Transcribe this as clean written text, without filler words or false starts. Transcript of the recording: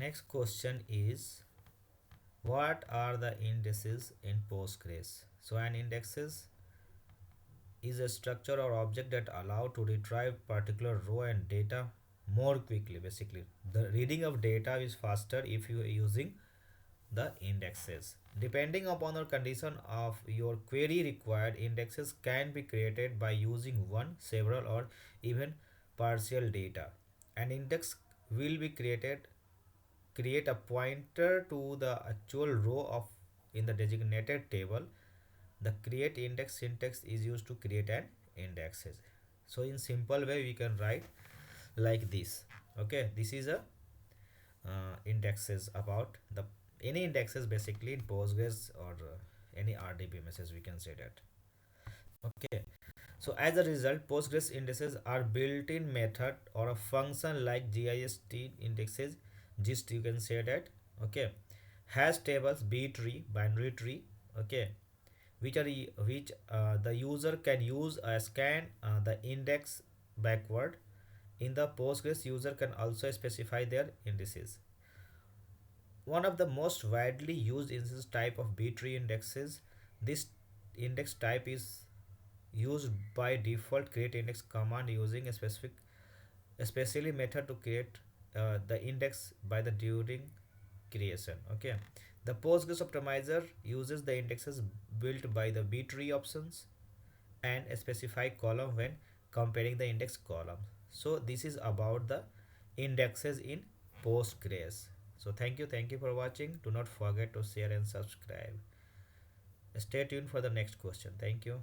next question is, what are the indices in Postgres? So an indexes is a structure or object that allow to retrieve particular row and data more quickly. Basically, the reading of data is faster if you are using the indexes. Depending upon the condition of your query, required indexes can be created by using one, several, or even partial data. An index will be create a pointer to the actual row of in the designated table. The create index syntax is used to create an indexes. So in simple way we can write like this. Okay, this is a indexes about the any indexes basically in Postgres or any RDBMS, we can say that. Okay, so as a result, Postgres indices are built-in method or a function like GIST indexes. Gist, you can say that. Okay, hash tables, B tree, binary tree. Okay, which the user can use a scan the index backward. In the Postgres, user can also specify their indices. One of the most widely used instance type of B-tree indexes. This index type is used by default create index command using a especially method to create the index by the during creation. Okay, the Postgres optimizer uses the indexes built by the B-tree options and a specified column when comparing the index column. So this is about the indexes in Postgres. So thank you for watching. Do not forget to share and subscribe. Stay tuned for the next question. Thank you.